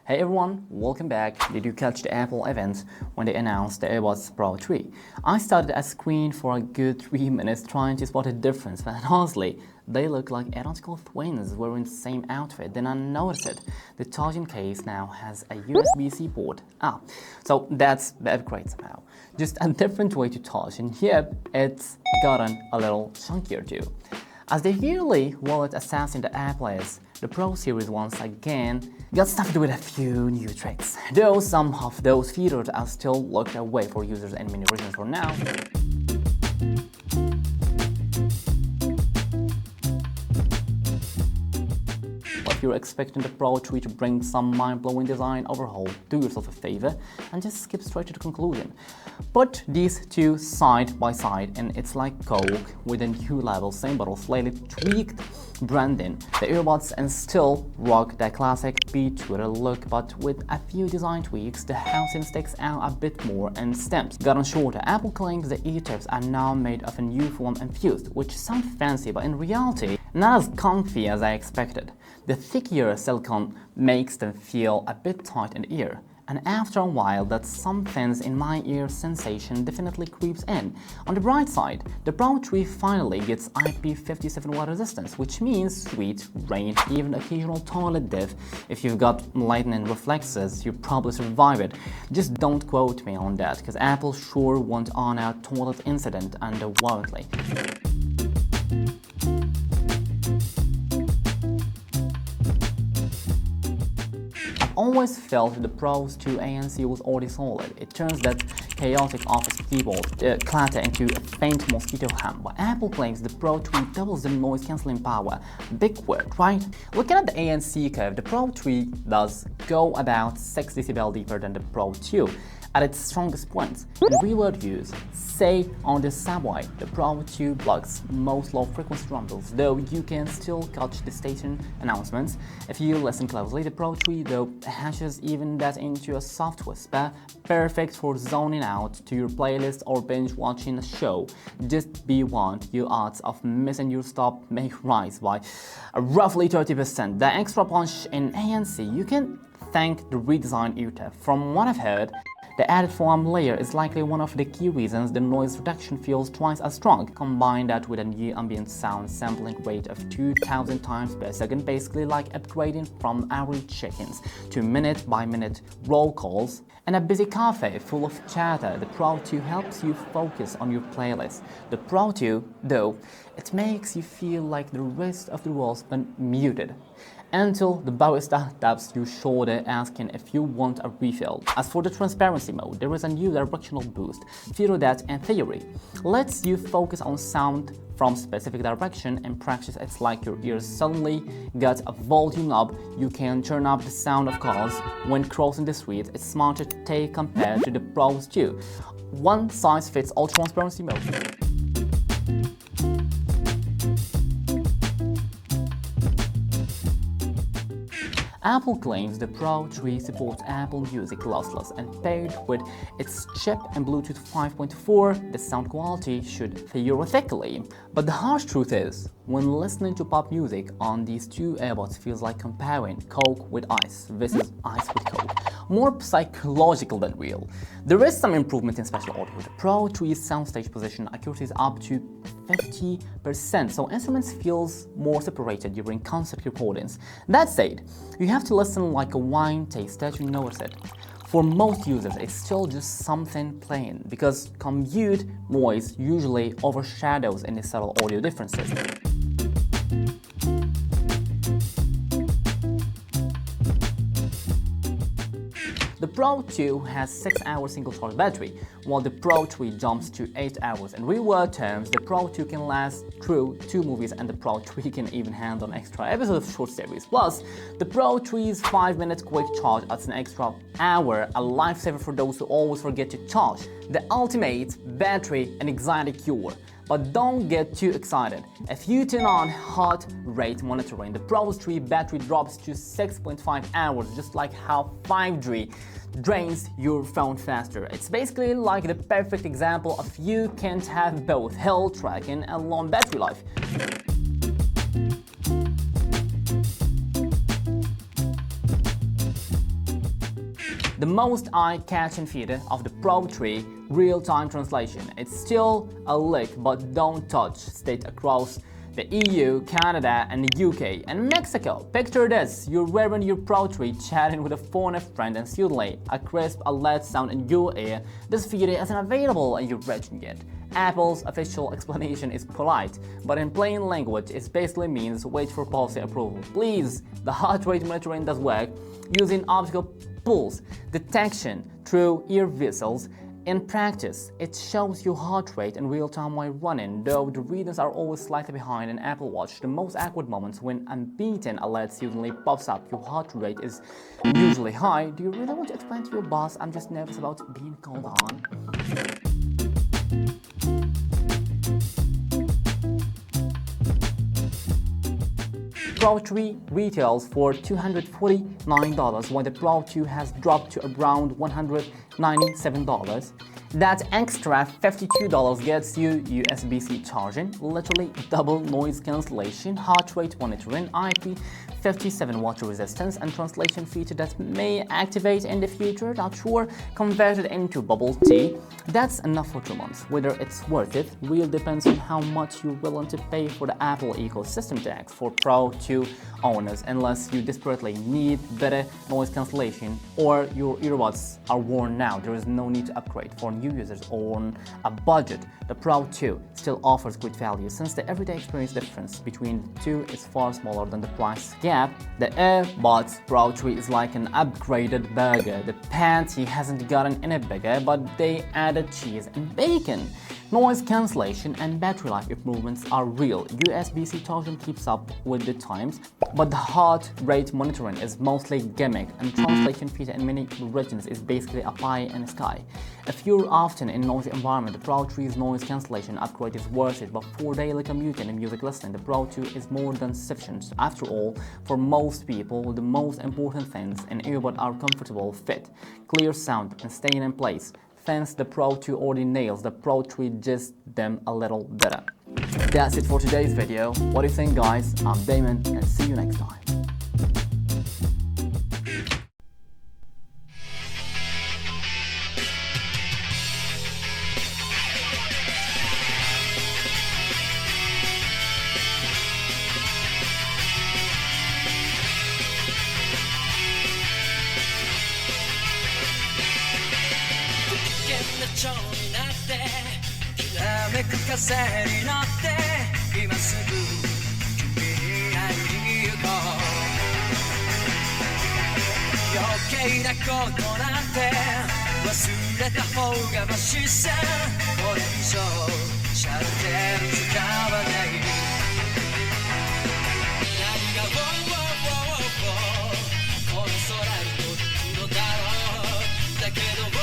Hey everyone, welcome back. Did you catch the Apple event when they announced the AirPods Pro3? I started at screen for a good 3 minutes trying to spot a difference, but honestly, they look like identical twins wearing the same outfit. Then I noticed it. The charging case now has a USB-C port. So that's the upgrade somehow. Just a different way to charge, and yep, it's gotten a little chunkier too. As the yearly wallet assassin that Apple is, the Pro series once again got stuffed with a few new tricks. Though some of those features are still locked away for users in many regions for now. If you're expecting the Pro3 to bring some mind-blowing design overhaul, do yourself a favor and just skip straight to the conclusion. Put these two side by side and it's like Coke with a new label, same bottle, slightly tweaked branding, the earbuds, and still rock that classic Featur look, but with a few design tweaks. The housing sticks out a bit more and stems gotten shorter. Apple claims the ear tips are now made of a new foam infused, which sounds fancy, but in reality, not as comfy as I expected. The thicker silicone makes them feel a bit tight in the ear, and after a while that something's in my ear sensation definitely creeps in. On the bright side, the Pro3 finally gets IP57 water resistance, which means sweet, rain, even occasional toilet diff. If you've got lightning reflexes, you probably survive it. Just don't quote me on that, because Apple sure won't on a toilet incident underwhelmingly. Always felt the Pro2 ANC was already solid. It turns that chaotic office keyboard clatter into a faint mosquito hum, but Apple claims the Pro3 doubles the noise cancelling power. Big word, right? Looking at the ANC curve, the Pro3 does go about 6 dB deeper than the Pro2 at its strongest points. In real-world use, say on the subway, the Pro2 blocks most low-frequency rumbles, though you can still catch the station announcements. If you listen closely, the Pro3 though hashes even that into a soft whisper, perfect for zoning out to your playlist or binge watching a show. Just be warned, your odds of missing your stop may rise by roughly 30%. The extra punch in ANC, you can thank the redesigned ear tip. From what I've heard, the added foam layer is likely one of the key reasons the noise reduction feels twice as strong. Combine that with a new ambient sound sampling rate of 2000 times per second, basically like upgrading from average check-ins to minute-by-minute roll calls, and a busy cafe full of chatter. The Pro2 helps you focus on your playlist. The Pro2, though, it makes you feel like the rest of the world's been muted, until the barista taps your shoulder asking if you want a refill. As for the transparency mode, there is a new directional boost feature that, in theory, lets you focus on sound from specific direction. In practice, it's like your ears suddenly got a volume knob. You can turn up the sound of cars when crossing the street. It's smarter to take compared to the Pro2. One size fits all transparency mode. Apple claims the Pro3 supports Apple Music lossless, and paired with its chip and Bluetooth 5.4, the sound quality should theoretically. But the harsh truth is, when listening to pop music on these two earbuds feels like comparing Coke with ice versus ice with Coke. More psychological than real. There is some improvement in spatial audio. The Pro3's soundstage position accuracy is up to 50%, so instruments feels more separated during concept recordings. That said, you have to listen like a wine taster to notice it. For most users, it's still just something playing, because commute noise usually overshadows any subtle audio differences. The Pro2 has 6 hours single charge battery, while the Pro3 jumps to 8 hours. In real-world terms, the Pro2 can last through 2 movies, and the Pro3 can even handle an extra episode of short series. Plus, the Pro3's 5-minute quick charge adds an extra hour, a lifesaver for those who always forget to charge. The ultimate battery and anxiety cure. But don't get too excited. If you turn on heart rate monitoring, the Pro3 battery drops to 6.5 hours, just like how 5G drains your phone faster. It's basically like the perfect example of you can't have both health tracking and long battery life. The most eye-catching feature of the Pro 3, real-time translation. It's still a lick, but don't touch state across the EU, Canada, and the UK, and Mexico. Picture this, you're wearing your Pro 3, chatting with a phone a friend, and suddenly a crisp, alert sound in your ear. This feature isn't available in your region yet. Apple's official explanation is polite, but in plain language, it basically means wait for policy approval. Please, the heart rate monitoring does work using optical pulse detection through ear vessels. In practice, it shows your heart rate in real time while running, though the readings are always slightly behind in Apple Watch. The most awkward moments when unbeaten alert suddenly pops up, your heart rate is usually high. Do you really want to explain to your boss? I'm just nervous about being called on. Pro 3 retails for $249, while the Pro 2 has dropped to around $197. That extra $52 gets you USB-C charging, literally double noise cancellation, heart rate monitoring, IP57 water resistance, and translation feature that may activate in the future, not sure, converted into bubble tea. That's enough for 2 months. Whether it's worth it really depends on how much you're willing to pay for the Apple ecosystem tax for Pro 2 owners, unless you desperately need better noise cancellation or your earbuds are worn out. There is no need to upgrade. For new users on a budget, the Pro 2 still offers good value since the everyday experience difference between the two is far smaller than the price gap. The AirPods Pro 3 is like an upgraded burger. The patty hasn't gotten any bigger, but they added cheese and bacon. Noise cancellation and battery life improvements are real. USB-C charging keeps up with the times, but the heart rate monitoring is mostly gimmick, and translation feature in many regions is basically a pie in the sky. If you're often in a noisy environment, the Pro 3's noise cancellation upgrade is worth it, but for daily commuting and music listening, the Pro 2 is more than sufficient. After all, for most people, the most important things in earbud are comfortable fit, clear sound, and staying in place. Since the Pro 2 already nails the Pro 3, just them a little better. That's it for today's video. What do you think, guys? I'm Damon, and see you next time.蝶になってきらめく風に乗って今すぐ君に会いに行こう余計なことなんて忘れた方がマシさこれ以上シャルテル使わない何がこの空に届くのだろうだけど